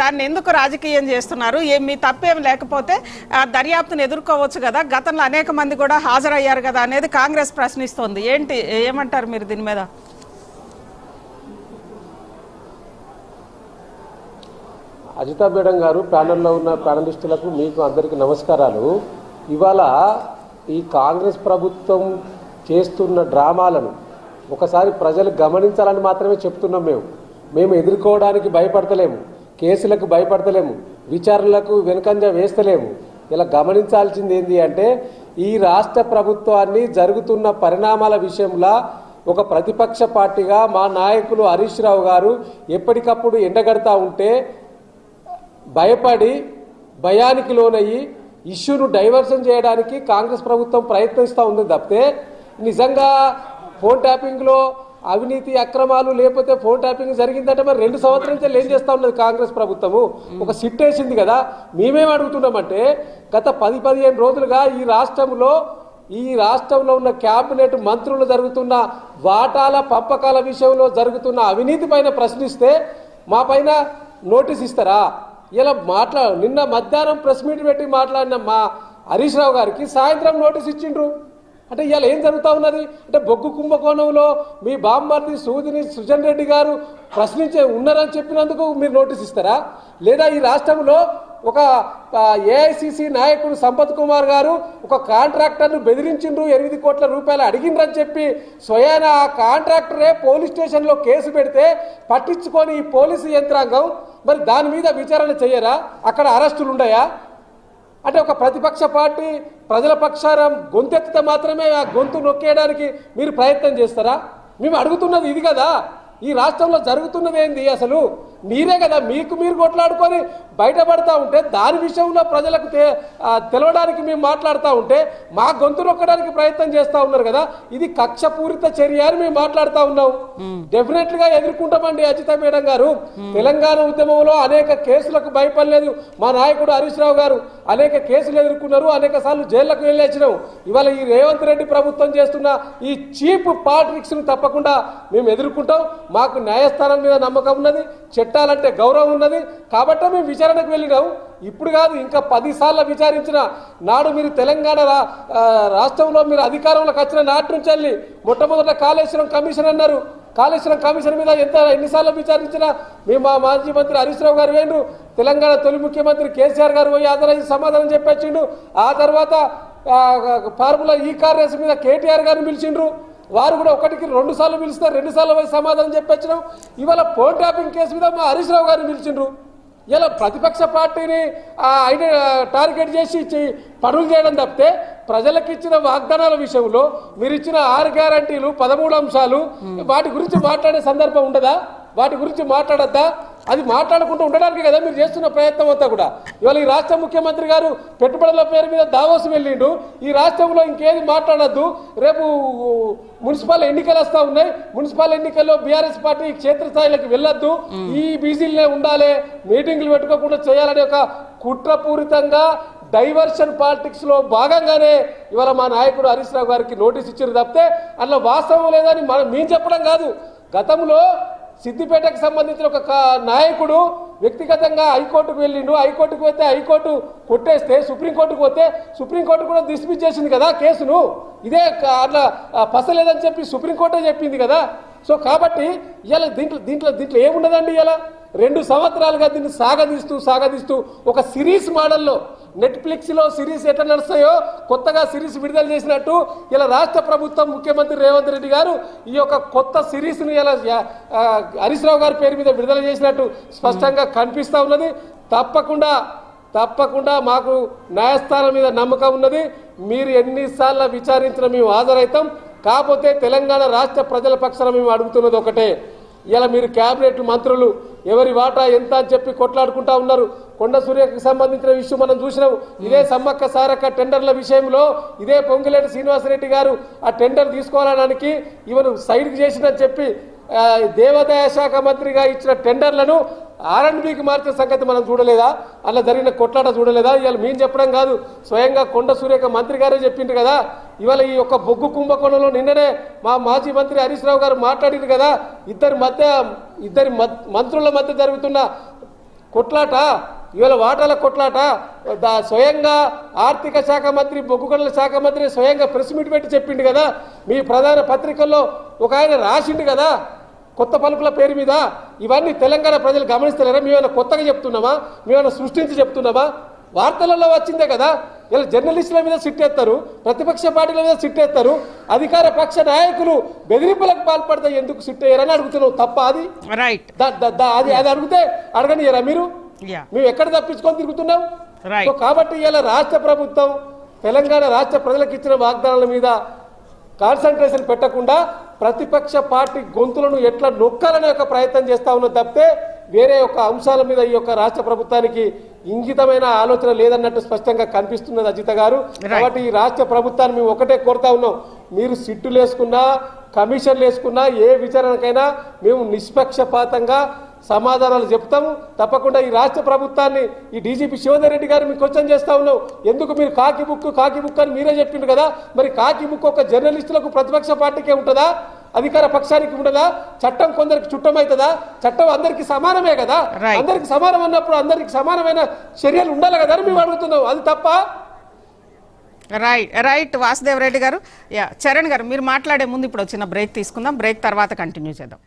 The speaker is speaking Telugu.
దాన్ని ఎందుకు రాజకీయం చేస్తున్నారు? మీ తప్పేం లేకపోతే దర్యాప్తును ఎదుర్కోవచ్చు కదా, గతంలో అనేక మంది కూడా హాజరయ్యారు కదా అనేది కాంగ్రెస్ ప్రశ్నిస్తోంది. ఏమంటారు మీరు దీని మీద? అజితా మేడం గారు, ప్యానెల్లో ఉన్న ప్యానలిస్టులకు మీకు అందరికీ నమస్కారాలు. ఇవాళ ఈ కాంగ్రెస్ ప్రభుత్వం చేస్తున్న డ్రామాలను ఒకసారి ప్రజలు గమనించాలని మాత్రమే చెప్తున్నాం. మేము ఎదుర్కోవడానికి భయపడతలేము, కేసులకు భయపడతలేము, విచారణలకు వెనుకంజ వేస్తలేము. ఇలా గమనించాల్సింది ఏంటి అంటే, ఈ రాష్ట్ర ప్రభుత్వాన్ని జరుగుతున్న పరిణామాల విషయంలో ఒక ప్రతిపక్ష పార్టీగా మా నాయకులు హరీష్ రావు గారు ఎప్పటికప్పుడు ఎండగడతా ఉంటే భయపడి భయానికి లోనయ్యి ఇష్యూను డైవర్షన్ చేయడానికి కాంగ్రెస్ ప్రభుత్వం ప్రయత్నిస్తూ ఉంది తప్పితే, నిజంగా ఫోన్ ట్యాపింగ్లో అవినీతి అక్రమాలు లేకపోతే ఫోన్ ట్యాపింగ్ జరిగిందంటే మరి 2 సంవత్సరాల నుంచి ఏం చేస్తూ ఉన్నది కాంగ్రెస్ ప్రభుత్వము? ఒక సిట్ వేసింది కదా. మేమేం అడుగుతున్నామంటే, గత 10-15 రోజులుగా ఈ రాష్ట్రంలో ఉన్న క్యాబినెట్ మంత్రులు జరుగుతున్న వాటాల పంపకాల విషయంలో జరుగుతున్న అవినీతి పైన ప్రశ్నిస్తే మా పైన నోటీస్ ఇస్తారా? ఇలా నిన్న మధ్యాహ్నం ప్రెస్ మీట్ పెట్టి మాట్లాడిన మా హరీష్ రావు గారికి సాయంత్రం నోటీస్ ఇచ్చిండ్రు. అంటే ఇవాళ ఏం జరుగుతూ ఉన్నది అంటే, బొగ్గు కుంభకోణంలో మీ బామ్మర్ది సుజన్ రెడ్డి గారు ఉన్నారని చెప్పినందుకు మీరు నోటీస్ ఇస్తారా? లేదా ఈ రాష్ట్రంలో ఒక ఏఐసిసి నాయకుడు సంపత్ కుమార్ గారు ఒక కాంట్రాక్టర్ను బెదిరించిండ్రు, 8 కోట్ల రూపాయలు అడిగిండ్రని చెప్పి స్వయాన ఆ కాంట్రాక్టరే పోలీస్ స్టేషన్లో కేసు పెడితే పట్టించుకొని ఈ పోలీసు యంత్రాంగం మరి దాని మీద విచారణ చేయరా? అక్కడ అరెస్టులు ఉన్నాయా? అంటే ఒక ప్రతిపక్ష పార్టీ ప్రజల పక్షాన గొంతెత్తితే మాత్రమే ఆ గొంతు నొక్కేయడానికి మీరు ప్రయత్నం చేస్తారా? మేము అడుగుతున్నది ఇది కదా. ఈ రాష్ట్రంలో జరుగుతున్నది ఏంది అసలు? మీరే కదా మీరు కొట్లాడుకొని బయటపడతా ఉంటే దాని విషయంలో ప్రజలకు తెలవడానికి మేము మాట్లాడుతూ ఉంటే మా గొంతు నొక్కడానికి ప్రయత్నం చేస్తూ ఉన్నారు కదా. ఇది కక్షపూరిత చర్య అని మేము మాట్లాడుతూ ఉన్నాం. డెఫినెట్ గా ఎదుర్కొంటామండి అజితా మేడం గారు. తెలంగాణ ఉద్యమంలో అనేక కేసులకు భయపడలేదు మా నాయకుడు హరీష్ రావు గారు. అనేక కేసులు ఎదుర్కొన్నారు, అనేక సార్లు జైళ్లకు వెళ్ళొచ్చినాం. ఇవాళ ఈ రేవంత్ రెడ్డి ప్రభుత్వం చేస్తున్న ఈ చీప్ పాలిటిక్స్ ను తప్పకుండా మేము ఎదుర్కొంటాం. మాకు న్యాయస్థానం మీద నమ్మకం ఉన్నది, చట్టాలంటే గౌరవం ఉన్నది. కాబట్టి మేము విచారణకు వెళ్ళినాం. ఇప్పుడు కాదు, ఇంకా 10 సార్లు విచారించిన నాడు మీరు తెలంగాణ రాష్ట్రంలో మీరు అధికారంలోకి వచ్చిన నాటి నుంచి వెళ్ళి మొట్టమొదట కాళేశ్వరం కమిషన్ అన్నారు. కాళేశ్వరం కమిషన్ మీద ఎన్నిసార్లు విచారించినా మేము మా మాజీ మంత్రి హరీష్ రావు గారు వేయండు, తెలంగాణ తొలి ముఖ్యమంత్రి కేసీఆర్ గారు పోయి హాజరయ్యి సమాధానం చెప్పొచ్చిండు. ఆ తర్వాత ఫార్ములా ఈ-కార్ మీద కేటీఆర్ గారిని పిలిచిండ్రు. వారు కూడా 1కి 2 సార్లు పిలిస్తే 2 సార్లు పోయి సమాధానం చెప్పొచ్చినాం. ఇవాళ ఫోన్ ట్యాపింగ్ కేసు మీద మా హరీష్ రావు గారిని పిలిచిండ్రు. ఇలా ప్రతిపక్ష పార్టీని టార్గెట్ చేసి పనులు చేయడం తప్పితే ప్రజలకు ఇచ్చిన వాగ్దానాల విషయంలో మీరు ఇచ్చిన 6 గ్యారంటీలు 13 అంశాలు వాటి గురించి మాట్లాడే సందర్భం ఉండదా? వాటి గురించి మాట్లాడద్దా? అది మాట్లాడుకుంటూ ఉండడానికి కదా మీరు చేస్తున్న ప్రయత్నం అంతా కూడా. ఇవాళ ఈ రాష్ట్ర ముఖ్యమంత్రి గారు పెట్టుబడుల పేరు మీద దావోస్ వెళ్ళిండు. ఈ రాష్ట్రంలో ఇంకేది మాట్లాడద్దు, రేపు మున్సిపల్ ఎన్నికలు వస్తూ ఉన్నాయి, మున్సిపల్ ఎన్నికల్లో బీఆర్ఎస్ పార్టీ క్షేత్రస్థాయిలోకి వెళ్ళొద్దు, ఈ బీసీలనే ఉండాలి, మీటింగ్లు పెట్టుకోకుండా చేయాలని ఒక కుట్రపూరితంగా డైవర్షన్ పాలిటిక్స్ లో భాగంగానే ఇవాళ మా నాయకుడు హరీష్ రావు గారికి నోటీస్ ఇచ్చారు తప్పితే అందులో వాస్తవం లేదని మేము చెప్పడం కాదు. గతంలో సిద్దిపేటకు సంబంధించిన ఒక నాయకుడు వ్యక్తిగతంగా హైకోర్టుకు వెళ్ళిండు. హైకోర్టుకు పోతే హైకోర్టు కొట్టేస్తే సుప్రీంకోర్టుకు పోతే సుప్రీంకోర్టు కూడా డిస్మిస్ చేసింది కదా కేసును. ఇదే అట్లా పసలేదని చెప్పి సుప్రీంకోర్టే చెప్పింది కదా. సో కాబట్టి ఇలా దీంట్లో ఏముండదండి. ఇలా 2 సంవత్సరాలుగా దీన్ని సాగదీస్తూ ఒక సిరీస్ మోడల్లో నెట్ఫ్లిక్స్లో సిరీస్ ఎట్లా నడుస్తాయో కొత్తగా సిరీస్ విడుదల చేసినట్టు ఇలా రాష్ట్ర ప్రభుత్వం ముఖ్యమంత్రి రేవంత్ రెడ్డి గారు ఈ యొక్క కొత్త సిరీస్ను ఇలా హరీష్ రావు గారి పేరు మీద విడుదల చేసినట్టు స్పష్టంగా కనిపిస్తూ ఉన్నది. తప్పకుండా మాకు న్యాయస్థానం మీద నమ్మకం ఉన్నది. మీరు ఎన్నిసార్లు విచారించినా మేము హాజరవుతాం. కాకపోతే తెలంగాణ రాష్ట్ర ప్రజల పక్షాన మేము అడుగుతున్నది ఒకటే, ఇలా మీరు క్యాబినెట్ మంత్రులు ఎవరి వాటా ఎంత అని చెప్పి కొట్లాడుకుంటా ఉన్నారు. కొండ సూర్యకు సంబంధించిన విషయం మనం చూసినాం. ఇదే సమ్మక్క సారక్క టెండర్ల విషయంలో ఇదే పొంగులేటి శ్రీనివాసరెడ్డి గారు ఆ టెండర్ తీసుకోవడానికి ఇవను సైడ్కి చేసిందని చెప్పి దేవాదాయ శాఖ మంత్రిగా ఇచ్చిన టెండర్లను R&Bకి మార్చే సంగతి మనం చూడలేదా? అలా జరిగిన కొట్లాట చూడలేదా? ఇవాళ మేము చెప్పడం కాదు, స్వయంగా కొండ సూర్యక మంత్రి గారే చెప్పిండ్రు కదా. ఇవాళ ఈ యొక్క బొగ్గు కుంభకోణంలో నిన్ననే మా మాజీ మంత్రి హరీష్ రావు గారు మాట్లాడిండ్రు కదా. ఇద్దరి మంత్రుల మధ్య జరుగుతున్న కొట్లాట, ఇవాళ వాటాల కొట్లాట. స్వయంగా ఆర్థిక శాఖ మంత్రి, బొగ్గు గనుల శాఖ మంత్రి స్వయంగా ప్రెస్ మీట్ పెట్టి చెప్పిండు కదా, మీ ప్రధాన పత్రికల్లో ఒక ఆయన రాసిండు కదా కొత్త పలుకుల పేరు మీద. ఇవన్నీ తెలంగాణ ప్రజలు గమనిస్తలేరా? మేమైనా కొత్తగా చెప్తున్నామా? మేమైనా సృష్టించి చెప్తున్నామా? వార్తలలో వచ్చిందే కదా. ఇలా జర్నలిస్టుల మీద సిట్టేస్తారు, ప్రతిపక్ష పార్టీల మీద సిట్టేస్తారు, అధికార పక్ష నాయకులు బెదిరింపులకు పాల్పడితే ఎందుకు సిట్టేయరని అడుగుతున్నావు. తప్ప అది? రైట్. అది అడిగితే అడగనియరా మీరు? మేము ఎక్కడ తప్పించుకొని తిరుగుతున్నాం? కాబట్టి ఇలా రాష్ట్ర ప్రభుత్వం తెలంగాణ రాష్ట్ర ప్రజలకు ఇచ్చిన వాగ్దానాల మీద కాన్సన్ట్రేషన్ పెట్టకుండా ప్రతిపక్ష పార్టీ గొంతులను ఎట్లా నొక్కాలనే ఒక ప్రయత్నం చేస్తా ఉన్నది తప్పితే వేరే ఒక అంశాల మీద ఈ యొక్క రాష్ట్ర ప్రభుత్వానికి ఇంగితమైన ఆలోచన లేదన్నట్టు స్పష్టంగా కనిపిస్తున్నది అజిత గారు. కాబట్టి ఈ రాష్ట్ర ప్రభుత్వాన్ని మేము ఒకటే కోరుతా ఉన్నాం, మీరు సిట్టులు వేసుకున్నా, కమిషన్లు వేసుకున్నా, ఏ విచారణకైనా మేము నిష్పక్షపాతంగా సమాధానాలు చెప్తాము. తప్పకుండా ఈ రాష్ట్ర ప్రభుత్వాన్ని ఈ డీజీపీ శివధర్ రెడ్డి గారు మీకు క్వశ్చన్ చేస్తా ఉన్నాం, ఎందుకు మీరు కాకి బుక్ అని మీరే చెప్పిండు కదా, మరి కాకి బుక్ ఒక జర్నలిస్టులకు ప్రతిపక్ష పార్టీకే ఉంటుందా, అధికార పక్షానికి ఉండదా? చట్టం కొందరికి చుట్టమవుతుందా? చట్టం అందరికి సమానమే కదా. అందరికి సమానం అన్నప్పుడు అందరికి సమానమైన చర్యలు ఉండాలి కదా అని మేము అడుగుతున్నాం. అది తప్ప? రైట్ వాసుదేవ్ రెడ్డి గారు. చరణ్ గారు, మీరు మాట్లాడే ముందు ఇప్పుడు చిన్న బ్రేక్ తీసుకుందాం. బ్రేక్ తర్వాత కంటిన్యూ చేద్దాం.